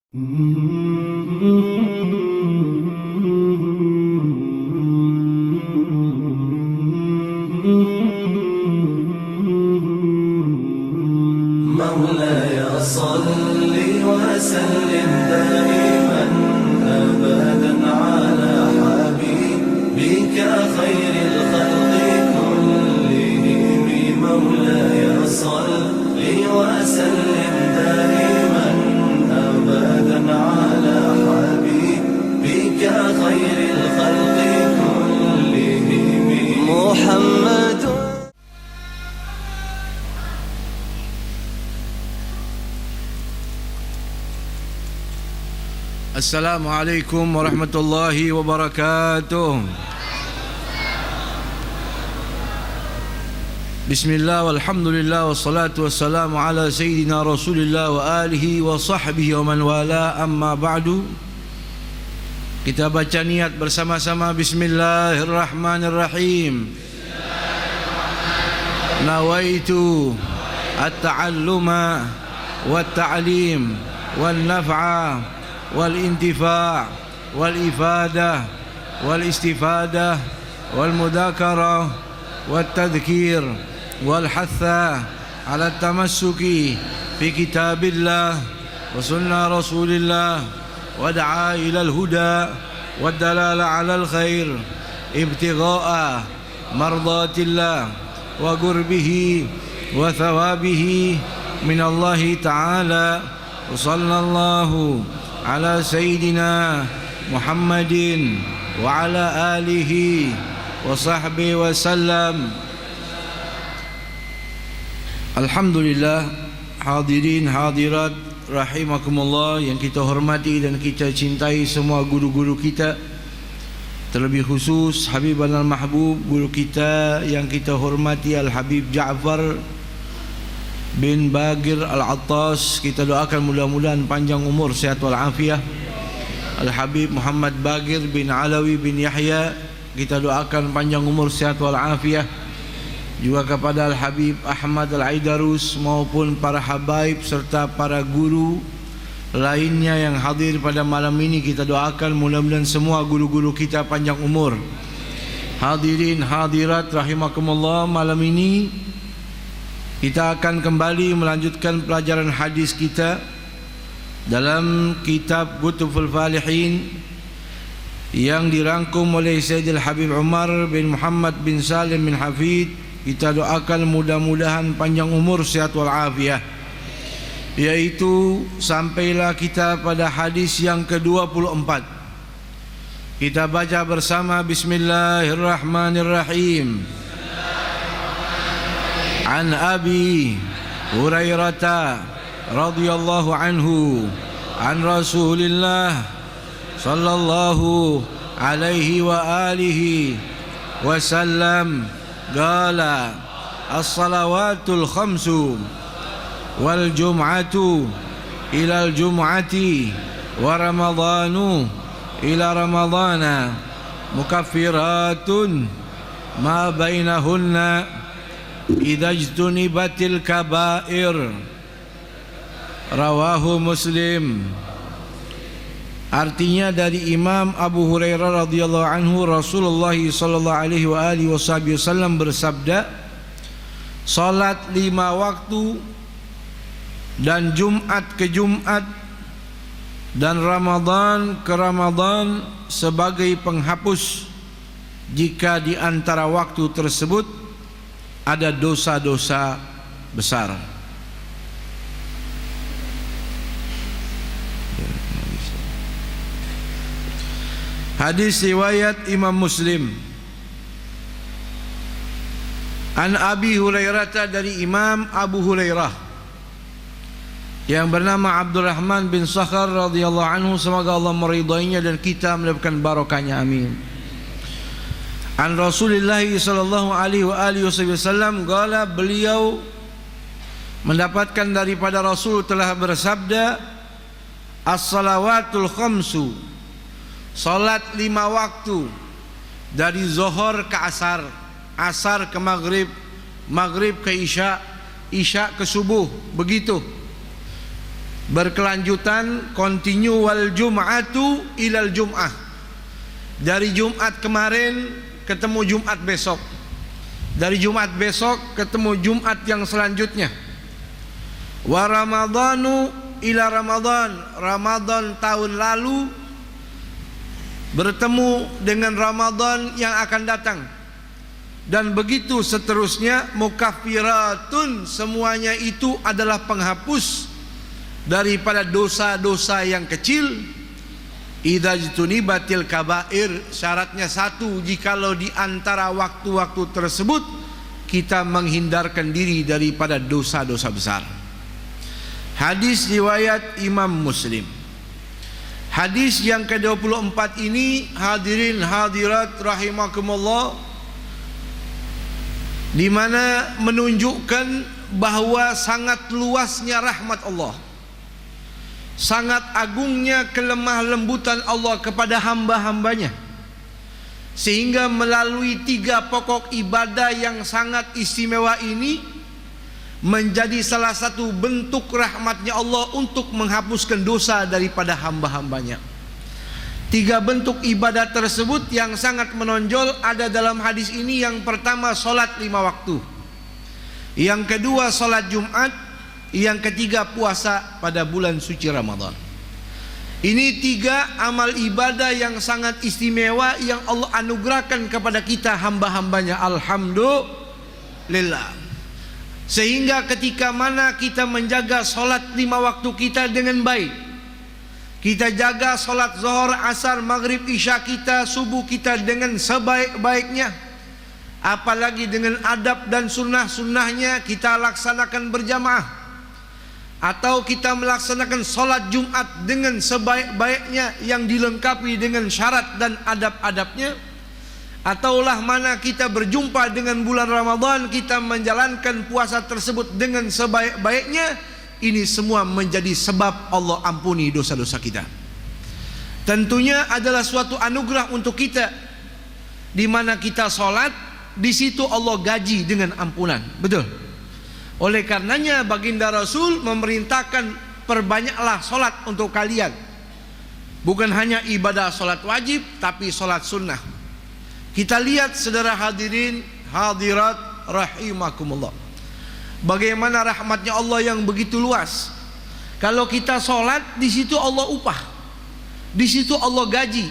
مولاي صل وسلم دائما أبدا على حبيبك خير الخلق كلهم. مولاي صل وسلم دائما أبدا على حبيبك خير الخلق كلهم محمد. Assalamualaikum warahmatullahi wabarakatuh. Bismillah walhamdulillah wassalatu wassalamu ala sayyidina Rasulillah wa alihi wa sahbihi wa man wala, amma ba'du. Kita baca niat bersama-sama. Bismillahirrahmanirrahim. Nawaitu at-ta'alluma wat-ta'lim wan-naf'a والانتفاع والإفادة والاستفادة والمذاكرة والتذكير والحث على التمسك في كتاب الله وسنة رسول الله ودعا إلى الهدى والدلالة على الخير ابتغاء مرضات الله وقربه وثوابه من الله تعالى. وصلى الله على سيدنا محمد وعلى آله وصحبه وسلم. Alhamdulillah, hadirin hadirat rahimakumullah yang kita hormati dan kita cintai semua guru-guru kita, terlebih khusus Habib al-Mahbub, guru kita yang kita hormati Al-Habib Ja'far bin Bagir Al-Attas. Kita doakan mudah-mudahan panjang umur, sehat walafiat. Al-Habib Muhammad Bagir bin Alawi bin Yahya, kita doakan panjang umur, sehat walafiat. Juga kepada Al-Habib Ahmad Al-Aidarus maupun para habaib serta para guru lainnya yang hadir pada malam ini, kita doakan mudah-mudahan semua guru-guru kita panjang umur. Hadirin hadirat rahimakumullah, malam ini kita akan kembali melanjutkan pelajaran hadis kita dalam kitab Kutubul Falihin yang dirangkum oleh Sayyidil Habib Umar bin Muhammad bin Salim bin Hafid. Kita doakan mudah-mudahan panjang umur, sehat walafiat. Yaitu sampailah kita pada hadis yang ke-24. Kita baca bersama. Bismillahirrahmanirrahim. An Abi Hurairah radhiyallahu anhu an Rasulillah sallallahu alaihi wa alihi wasallam qala as-salawatul khamsu wal jum'atu ila al-jum'ati wa ramadhanu ila ramadhana mukaffiratun ma bainahunna idza ijtunibatil kabair. Rawahu Muslim. Artinya dari Imam Abu Hurairah radhiyallahu anhu, Rasulullah sallallahu alaihi wa alihi wasallam bersabda, salat 5 waktu dan Jumat ke Jumat dan Ramadan ke Ramadan sebagai penghapus jika di antara waktu tersebut ada dosa-dosa besar. Hadis riwayat Imam Muslim. An Abi Hurairah, dari Imam Abu Hurairah yang bernama Abdurrahman bin Sakhar radhiyallahu anhu, semoga Allah meridainya dan kita mendapatkan barokahnya, amin. An Rasulillah sallallahu alaihi wasallam qala, beliau mendapatkan daripada Rasul telah bersabda, as-salawatul khamsu, salat 5 waktu dari zuhur ke asar, asar ke maghrib, maghrib ke isya, isya ke subuh, begitu. berkelanjutan, continue wal jum'atu ilal jum'ah. Dari Jumat kemarin ketemu Jumat besok. Dari Jumat besok ketemu Jumat yang selanjutnya. Wa ramadhanu ila ramadhan. Ramadan tahun lalu bertemu dengan Ramadan yang akan datang. Dan begitu seterusnya, mukaffiratun, semuanya itu adalah penghapus daripada dosa-dosa yang kecil. Idza jtunibatil kabair, syaratnya satu, jikalau di antara waktu-waktu tersebut kita menghindarkan diri daripada dosa-dosa besar. Hadis riwayat Imam Muslim. Hadis yang ke-24 ini, hadirin hadirat rahimakumullah, di mana menunjukkan bahawa sangat luasnya rahmat Allah, sangat agungnya kelemah lembutan Allah kepada hamba-hambanya, sehingga melalui 3 pokok ibadah yang sangat istimewa ini menjadi salah satu bentuk rahmatnya Allah untuk menghapuskan dosa daripada hamba-hambanya. 3 bentuk ibadah tersebut yang sangat menonjol ada dalam hadis ini. Yang pertama, solat 5 waktu. Yang kedua, solat Jumat. Yang ketiga, puasa pada bulan suci Ramadan. Ini 3 amal ibadah yang sangat istimewa yang Allah anugerahkan kepada kita hamba-hambanya. Alhamdulillah. Sehingga ketika mana kita menjaga solat 5 waktu kita dengan baik, kita jaga solat zuhur, asar, maghrib, isya kita, subuh kita dengan sebaik-baiknya, apalagi dengan adab dan sunnah-sunnahnya kita laksanakan berjamaah, atau kita melaksanakan solat Jumat dengan sebaik-baiknya yang dilengkapi dengan syarat dan adab-adabnya, ataulah mana kita berjumpa dengan bulan Ramadan, kita menjalankan puasa tersebut dengan sebaik-baiknya. Ini semua menjadi sebab Allah ampuni dosa-dosa kita. Tentunya adalah suatu anugerah untuk kita, di mana kita solat, di situ Allah gaji dengan ampunan. Betul. Oleh karenanya baginda Rasul memerintahkan, perbanyaklah solat untuk kalian. Bukan hanya ibadah solat wajib, tapi solat sunnah. Kita lihat saudara hadirin hadirat rahimakumullah, bagaimana rahmatnya Allah yang begitu luas. Kalau kita solat, di situ Allah upah, di situ Allah gaji.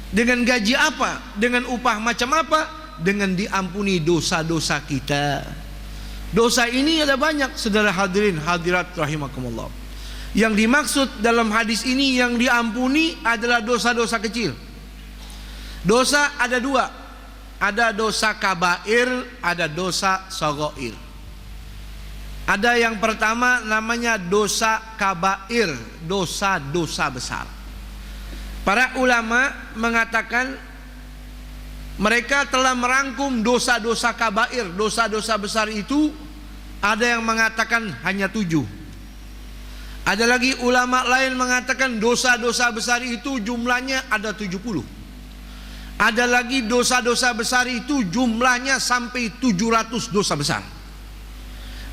Dengan gaji apa? Dengan upah macam apa? Dengan diampuni dosa-dosa kita. Dosa ini ada banyak saudara hadirin hadirat rahimakumullah. Yang dimaksud dalam hadis ini yang diampuni adalah dosa-dosa kecil. Dosa ada 2. Ada dosa kabair, ada dosa shaghair. Ada yang pertama namanya dosa kabair, dosa-dosa besar. Para ulama mengatakan mereka telah merangkum dosa-dosa kabair, dosa-dosa besar itu. Ada yang mengatakan hanya 7. Ada lagi ulama lain mengatakan dosa-dosa besar itu jumlahnya ada 70. Ada lagi dosa-dosa besar itu jumlahnya sampai 700 dosa besar.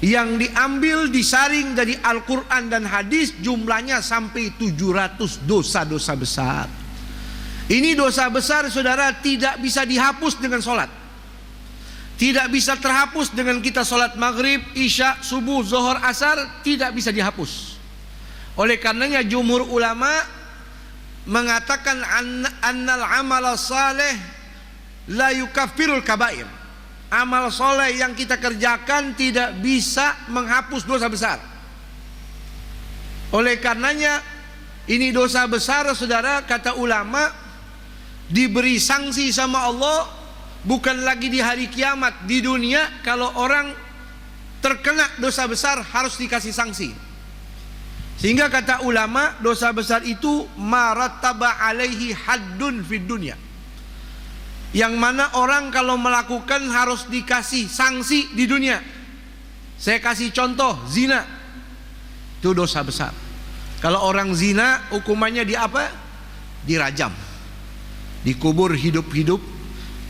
Yang diambil disaring dari Al-Quran dan hadis jumlahnya sampai 700 dosa-dosa besar. Ini dosa besar saudara tidak bisa dihapus dengan solat. Tidak bisa terhapus dengan kita solat maghrib, isya, subuh, zuhur, asar. Tidak bisa dihapus. Oleh karenanya jumhur ulama mengatakan annal amal saleh la yukaffirul kabair. Amal soleh yang kita kerjakan tidak bisa menghapus dosa besar. Oleh karenanya ini dosa besar saudara, kata ulama, diberi sanksi sama Allah bukan lagi di hari kiamat. Di dunia kalau orang terkena dosa besar harus dikasih sanksi. Sehingga kata ulama dosa besar itu marattaba alaihi haddun fid dunya, yang mana orang kalau melakukan harus dikasih sanksi di dunia. Saya kasih contoh, zina itu dosa besar. Kalau orang zina hukumannya di apa? Dirajam, dikubur hidup-hidup,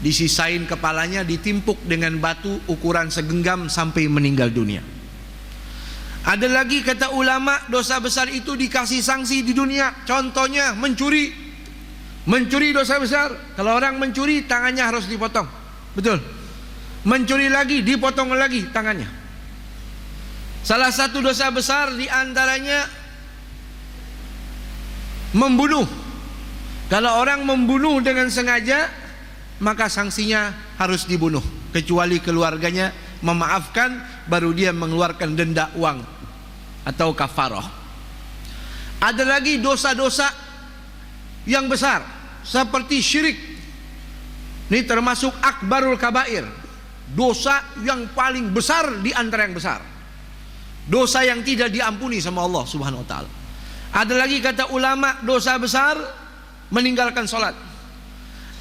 disisain kepalanya, ditimpuk dengan batu ukuran segenggam sampai meninggal dunia. Ada lagi kata ulama, dosa besar itu dikasih sanksi di dunia. Contohnya mencuri. Mencuri dosa besar. Kalau orang mencuri, tangannya harus dipotong. Betul. Mencuri lagi, dipotong lagi tangannya. Salah satu dosa besar diantaranya membunuh. Kalau orang membunuh dengan sengaja, maka sanksinya harus dibunuh. Kecuali keluarganya memaafkan, baru dia mengeluarkan denda uang atau kafarah. Ada lagi dosa-dosa yang besar seperti syirik. Ini termasuk akbarul kabair, dosa yang paling besar di antara yang besar, dosa yang tidak diampuni sama Allah Subhanahu wa taala. Ada lagi kata ulama, dosa besar meninggalkan sholat.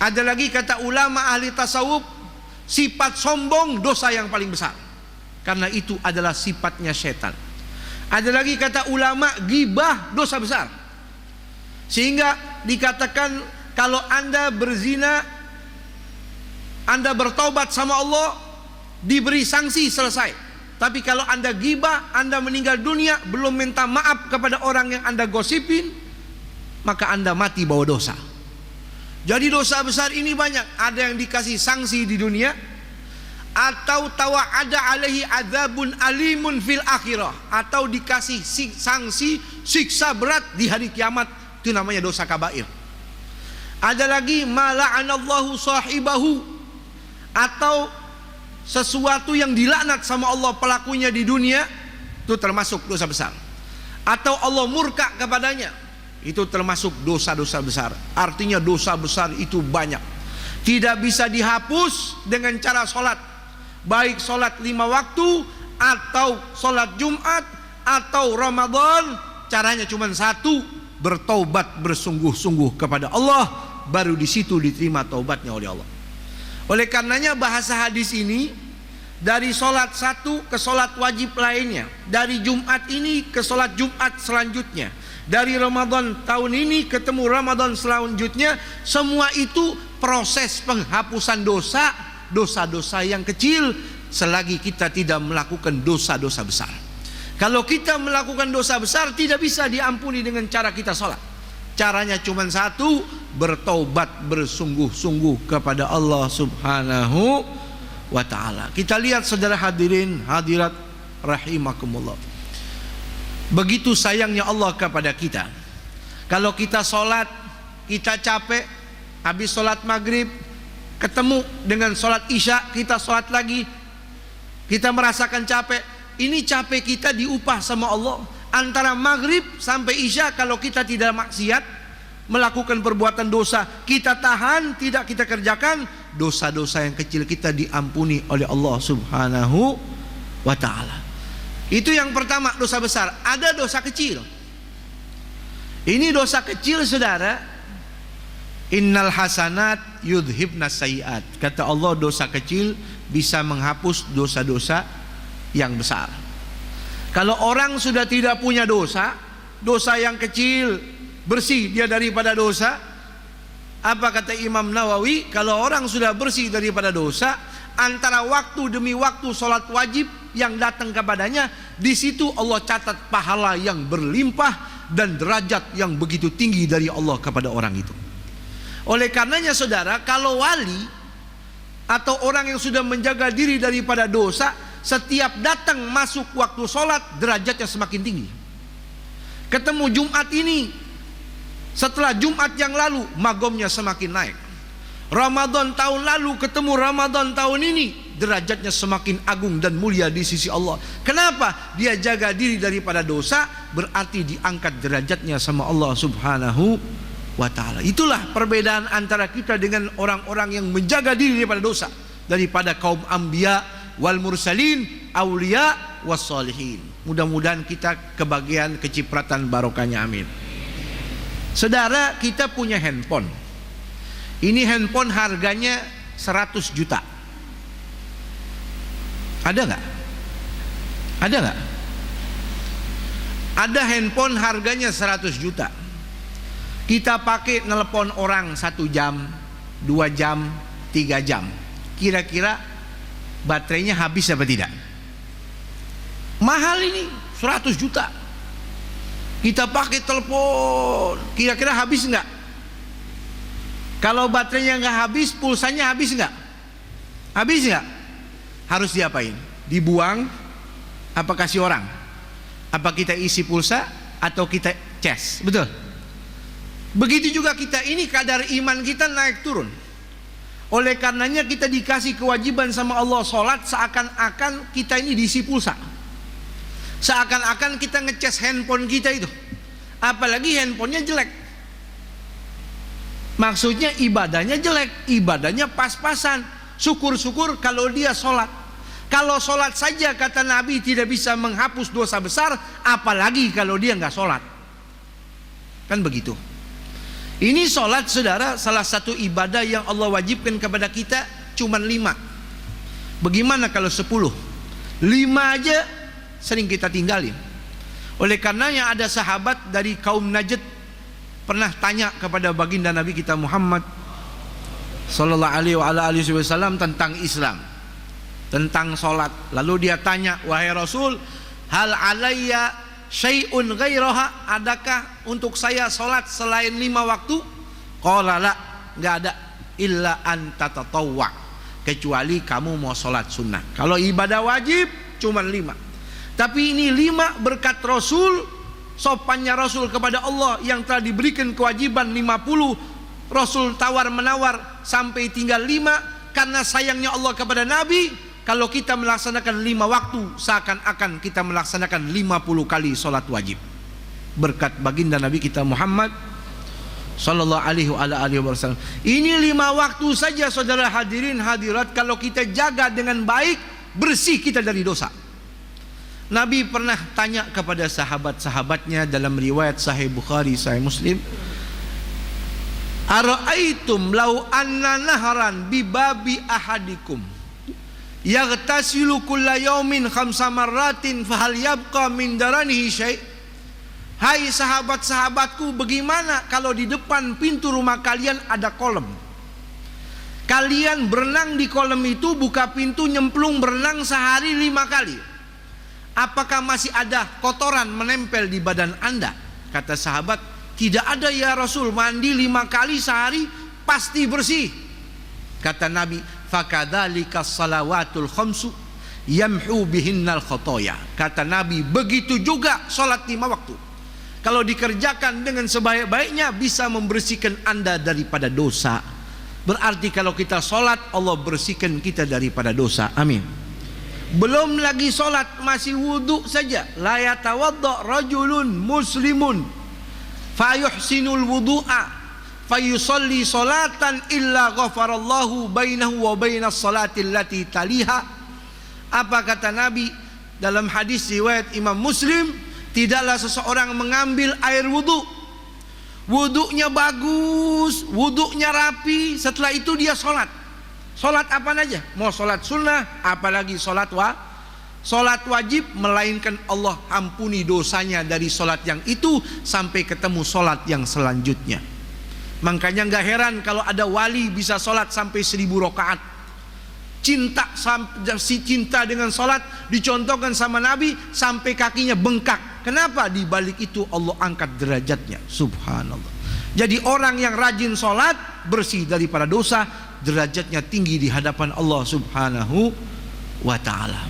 Ada lagi kata ulama ahli tasawuf, sifat sombong dosa yang paling besar, karena itu adalah sifatnya setan. Ada lagi kata ulama, ghibah dosa besar, sehingga dikatakan kalau Anda berzina, Anda bertaubat sama Allah, diberi sanksi, selesai. Tapi kalau Anda ghibah, Anda meninggal dunia belum minta maaf kepada orang yang Anda gosipin, maka Anda mati bawa dosa. Jadi dosa besar ini banyak. Ada yang dikasih sanksi di dunia, atau tawa'ada alaihi adzabun alimun fil akhirah, atau dikasih sanksi siksa berat di hari kiamat. Itu namanya dosa kabair. Ada lagi mala'anallahu sahibahu, atau sesuatu yang dilaknat sama Allah pelakunya di dunia, itu termasuk dosa besar. Atau Allah murka kepadanya, itu termasuk dosa-dosa besar. Artinya dosa besar itu banyak, tidak bisa dihapus dengan cara sholat, baik sholat 5 waktu atau sholat Jumat atau Ramadan. Caranya cuma satu, bertaubat bersungguh-sungguh kepada Allah, baru di situ diterima taubatnya oleh Allah. Oleh karenanya bahasa hadis ini, dari sholat satu ke sholat wajib lainnya, dari Jumat ini ke sholat Jumat selanjutnya, dari Ramadan tahun ini ketemu Ramadan selanjutnya, semua itu proses penghapusan dosa, dosa-dosa yang kecil, selagi kita tidak melakukan dosa-dosa besar. Kalau kita melakukan dosa besar, tidak bisa diampuni dengan cara kita sholat. Caranya cuma satu, bertaubat bersungguh-sungguh kepada Allah Subhanahu wa ta'ala. Kita lihat saudara hadirin hadirat rahimakumullah, begitu sayangnya Allah kepada kita. Kalau kita sholat, kita capek, habis sholat maghrib ketemu dengan sholat isya, kita sholat lagi, kita merasakan capek. Ini capek kita diupah sama Allah. Antara maghrib sampai isya, kalau kita tidak maksiat, melakukan perbuatan dosa, kita tahan, tidak kita kerjakan, dosa-dosa yang kecil kita diampuni oleh Allah Subhanahu wa ta'ala. Itu yang pertama, dosa besar. Ada dosa kecil. Ini dosa kecil saudara, innal hasanat yudhibnas sayiat. Kata Allah, dosa kecil bisa menghapus dosa-dosa yang besar. Kalau orang sudah tidak punya dosa, dosa yang kecil, bersih dia daripada dosa. Apa kata Imam Nawawi? Kalau orang sudah bersih daripada dosa, antara waktu demi waktu sholat wajib yang datang kepadanya, di situ Allah catat pahala yang berlimpah dan derajat yang begitu tinggi dari Allah kepada orang itu. Oleh karenanya saudara, kalau wali atau orang yang sudah menjaga diri daripada dosa, setiap datang masuk waktu sholat, derajatnya semakin tinggi. Ketemu Jumat ini, setelah Jumat yang lalu, magomnya semakin naik. Ramadan tahun lalu ketemu Ramadan tahun ini, derajatnya semakin agung dan mulia di sisi Allah. Kenapa? Dia jaga diri daripada dosa, berarti diangkat derajatnya sama Allah Subhanahu wa ta'ala. Itulah perbedaan antara kita dengan orang-orang yang menjaga diri daripada dosa, daripada kaum anbiya wal mursalin, aulia was solihin. Mudah-mudahan kita kebagian kecipratan barokahnya, amin. Saudara, kita punya handphone. Ini handphone harganya 100 juta. Ada nggak? Ada nggak? Ada handphone harganya 100 juta. Kita pakai nelpon orang 1 jam, 2 jam, 3 jam. Kira-kira baterainya habis apa tidak? Mahal ini 100 juta. Kita pakai telepon, kira-kira habis nggak? Kalau baterainya nggak habis, pulsanya habis nggak? Habis nggak? Harus diapain? Dibuang? Apa kasih orang? Apa kita isi pulsa atau kita cas? Betul. Begitu juga kita ini, kadar iman kita naik turun. Oleh karenanya kita dikasih kewajiban sama Allah sholat seakan-akan kita ini diisi pulsa, seakan-akan kita ngecas handphone kita itu, apalagi handphonenya jelek. Maksudnya ibadahnya jelek, ibadahnya pas-pasan. Syukur-syukur kalau dia sholat. Kalau sholat saja kata Nabi tidak bisa menghapus dosa besar, apalagi kalau dia nggak sholat. Kan begitu. Ini sholat, saudara, salah satu ibadah yang Allah wajibkan kepada kita cuman 5. Bagaimana kalau 10? 5 aja sering kita tinggalin. Oleh karenanya ada sahabat dari kaum Najd pernah tanya kepada baginda Nabi kita Muhammad sallallahu alaihi wasallam tentang Islam, tentang sholat. Lalu dia tanya, wahai Rasul, hal alayya syai'un ghairaha, adakah untuk saya sholat selain 5 waktu? Qala la, enggak ada, illa an tatatawwa, kecuali kamu mau sholat sunnah. Kalau ibadah wajib cuma 5. Tapi ini 5 berkat Rasul, sopannya Rasul kepada Allah yang telah diberikan kewajiban 50. Rasul tawar menawar sampai tinggal 5 karena sayangnya Allah kepada Nabi. Kalau kita melaksanakan 5 waktu, seakan-akan kita melaksanakan 50 kali sholat wajib. Berkat baginda Nabi kita Muhammad sallallahu alaihi wasallam. Ini 5 waktu saja, saudara hadirin hadirat, kalau kita jaga dengan baik, bersih kita dari dosa. Nabi pernah tanya kepada sahabat-sahabatnya dalam riwayat Sahih Bukhari, Sahih Muslim, ara'aitum law anna naharan bi babi ahadikum yaghtasilu kulla yaumin 5 marratin fahal yabqa min daranihi syai'. Hai sahabat-sahabatku, bagaimana kalau di depan pintu rumah kalian ada kolam? Kalian berenang di kolam itu, buka pintu, nyemplung, berenang sehari 5 kali. Apakah masih ada kotoran menempel di badan Anda? Kata sahabat, tidak ada ya Rasul, mandi 5 kali sehari pasti bersih. Kata Nabi, fakadzalika salawatul khamsu yamhu bihinnal khotoya. Kata Nabi, begitu juga salat 5 waktu, kalau dikerjakan dengan sebaik-baiknya bisa membersihkan Anda daripada dosa. Berarti kalau kita salat, Allah bersihkan kita daripada dosa. Amin. Belum lagi salat, masih wudu saja. La yatawadda rajulun muslimun fayuhsinul wudu'a fayusalli salatan illa ghafarallahu bainahu wa bainas salati allati taliha. Apa kata Nabi dalam hadis riwayat Imam Muslim? Tidaklah seseorang mengambil air wudu, wudunya bagus, wudunya rapi, setelah itu dia sholat. Sholat apa aja, mau sholat sunnah, apalagi sholat wajib, melainkan Allah ampuni dosanya dari sholat yang itu sampai ketemu sholat yang selanjutnya. Makanya gak heran kalau ada wali bisa sholat sampai 1000 rakaat. Cinta dengan sholat dicontohkan sama Nabi sampai kakinya bengkak. Kenapa? Di balik itu Allah angkat derajatnya. Subhanallah. Jadi orang yang rajin sholat, bersih daripada dosa, derajatnya tinggi di hadapan Allah Subhanahu wa ta'ala.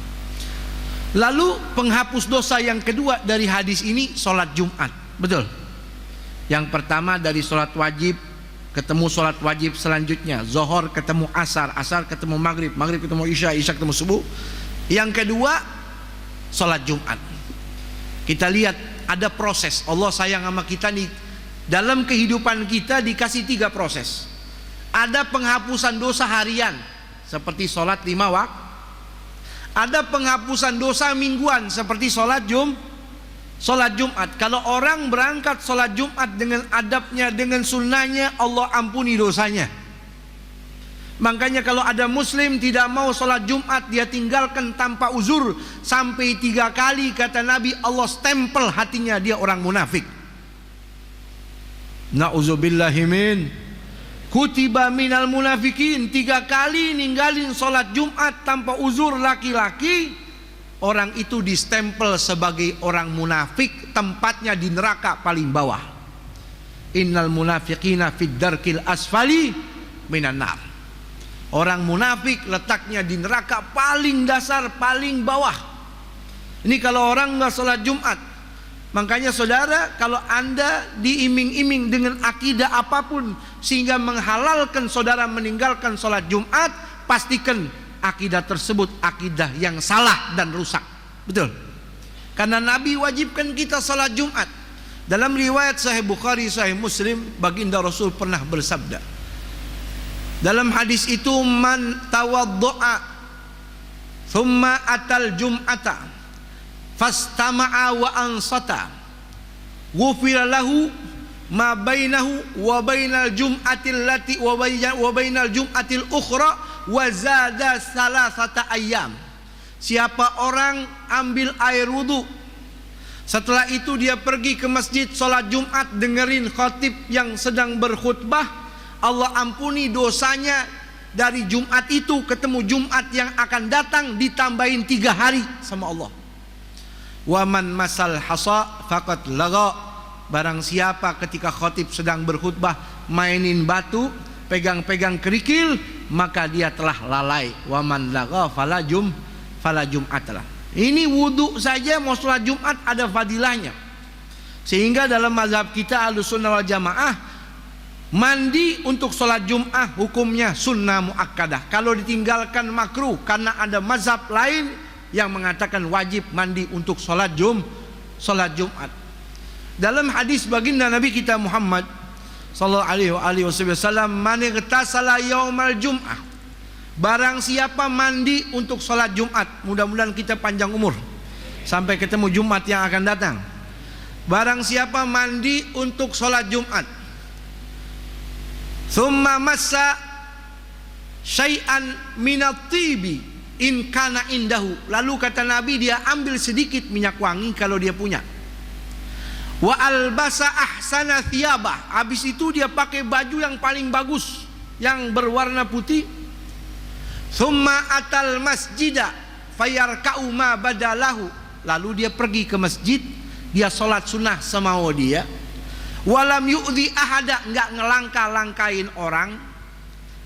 Lalu penghapus dosa yang kedua dari hadis ini, sholat Jumat. Betul. Yang pertama dari sholat wajib ketemu sholat wajib selanjutnya, Zohor ketemu asar, asar ketemu maghrib, maghrib ketemu isya, isya ketemu subuh. Yang kedua sholat Jumat. Kita lihat ada proses. Allah sayang sama kita nih. Dalam kehidupan kita dikasih 3 proses. Ada penghapusan dosa harian seperti sholat 5 waktu. Ada penghapusan dosa mingguan seperti sholat Jumat. Kalau orang berangkat sholat Jumat dengan adabnya, dengan sunnahnya, Allah ampuni dosanya. Makanya kalau ada muslim tidak mau sholat Jumat, dia tinggalkan tanpa uzur sampai 3 kali, kata Nabi, Allah stempel hatinya, dia orang munafik. Na'udzubillahi min kutiba minal munafikin. 3 kali ninggalin sholat Jumat tanpa uzur laki-laki, orang itu distempel sebagai orang munafik, tempatnya di neraka paling bawah. Innal munafiqina fid darkil asfali minan nar. Orang munafik letaknya di neraka paling dasar, paling bawah. Ini kalau orang nggak sholat Jumat. Makanya saudara, kalau anda diiming-iming dengan akidah apapun sehingga menghalalkan saudara meninggalkan sholat Jumat, pastikan akidah tersebut akidah yang salah dan rusak. Betul? Karena Nabi wajibkan kita sholat Jumat. Dalam riwayat Sahih Bukhari, Sahih Muslim, baginda Rasul pernah bersabda dalam hadis itu, man tawaddo'a thumma atal jum'ata fastama'a wa ansata ghufira lahu ma bainahu wa bainal jum'atil lati wa bainal jum'atil ukhra wa zada salasata ayyam. Siapa orang ambil air wudu, setelah itu dia pergi ke masjid sholat Jumat, dengerin khatib yang sedang berkhutbah, Allah ampuni dosanya dari Jumat itu ketemu Jumat yang akan datang, ditambahin 3 hari sama Allah. Waman masal hasa faqad laga. Barang siapa ketika khatib sedang berkhutbah mainin batu, pegang-pegang kerikil, maka dia telah lalai. Waman laga fala jum'atlah. Ini wudu saja mau sholat Jumat ada fadilahnya. Sehingga dalam mazhab kita Ahlussunnah wal Jamaah, mandi untuk sholat Jumat hukumnya sunnah muakkadah. Kalau ditinggalkan makruh, karena ada mazhab lain yang mengatakan wajib mandi untuk sholat Jumat. Dalam hadis baginda Nabi kita Muhammad sallallahu alaihi wasallam, man igtasala yaumal jum'ah, barang siapa mandi untuk sholat Jumat, mudah-mudahan kita panjang umur sampai ketemu Jumat yang akan datang. Barang siapa mandi untuk sholat Jumat, thumma massa syai'an minat tibi in kana indahu, lalu kata Nabi dia ambil sedikit minyak wangi kalau dia punya, wa albasa ahsana thiyabah, habis itu dia pakai baju yang paling bagus yang berwarna putih, thumma atal masjida fayarka'u ma badalahu, lalu dia pergi ke masjid, dia sholat sunnah semau dia, walam yu'dhi ahada, enggak ngelangka-langkain orang.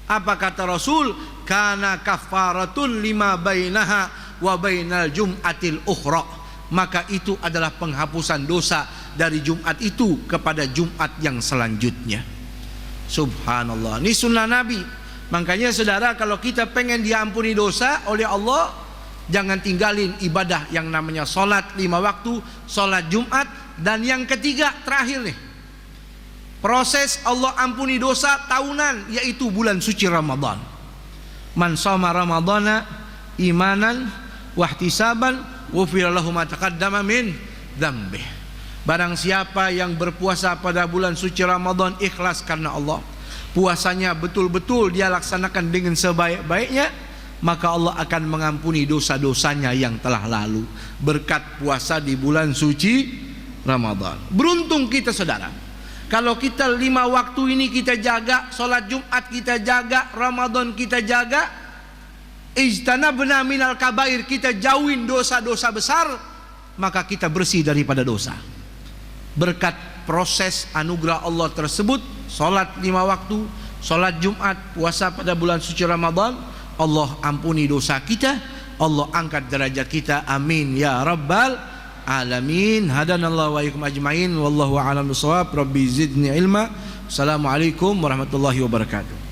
Apa kata Rasul? Kana kafaratun lima bainaha wa bainal jum'atil ukhra, maka itu adalah penghapusan dosa dari Jumat itu kepada Jumat yang selanjutnya. Subhanallah, ini sunnah Nabi. Makanya saudara, kalau kita pengen diampuni dosa oleh Allah, jangan tinggalin ibadah yang namanya sholat 5 waktu, sholat Jumat. Dan yang ketiga, terakhir nih, proses Allah ampuni dosa tahunan, yaitu bulan suci Ramadan. Man shoma ramadhana imanan wahtisaban ghufira lahu ma taqaddama min dzambih. Barang siapa yang berpuasa pada bulan suci Ramadan ikhlas karena Allah, puasanya betul-betul dia laksanakan dengan sebaik-baiknya, maka Allah akan mengampuni dosa-dosanya yang telah lalu berkat puasa di bulan suci Ramadan. Beruntung kita saudara, kalau kita 5 waktu ini kita jaga, sholat Jumat kita jaga, Ramadan kita jaga, ijtanabna minal kabair, kita jauhin dosa-dosa besar, maka kita bersih daripada dosa. Berkat proses anugerah Allah tersebut, sholat 5 waktu, sholat Jumat, puasa pada bulan suci Ramadan, Allah ampuni dosa kita, Allah angkat derajat kita, amin ya rabbal alamin. Hadanallahu wa iyyakum ajmain, wallahu a'lam bishawab. Rabbi zidni ilma. Assalamualaikum warahmatullahi wabarakatuh.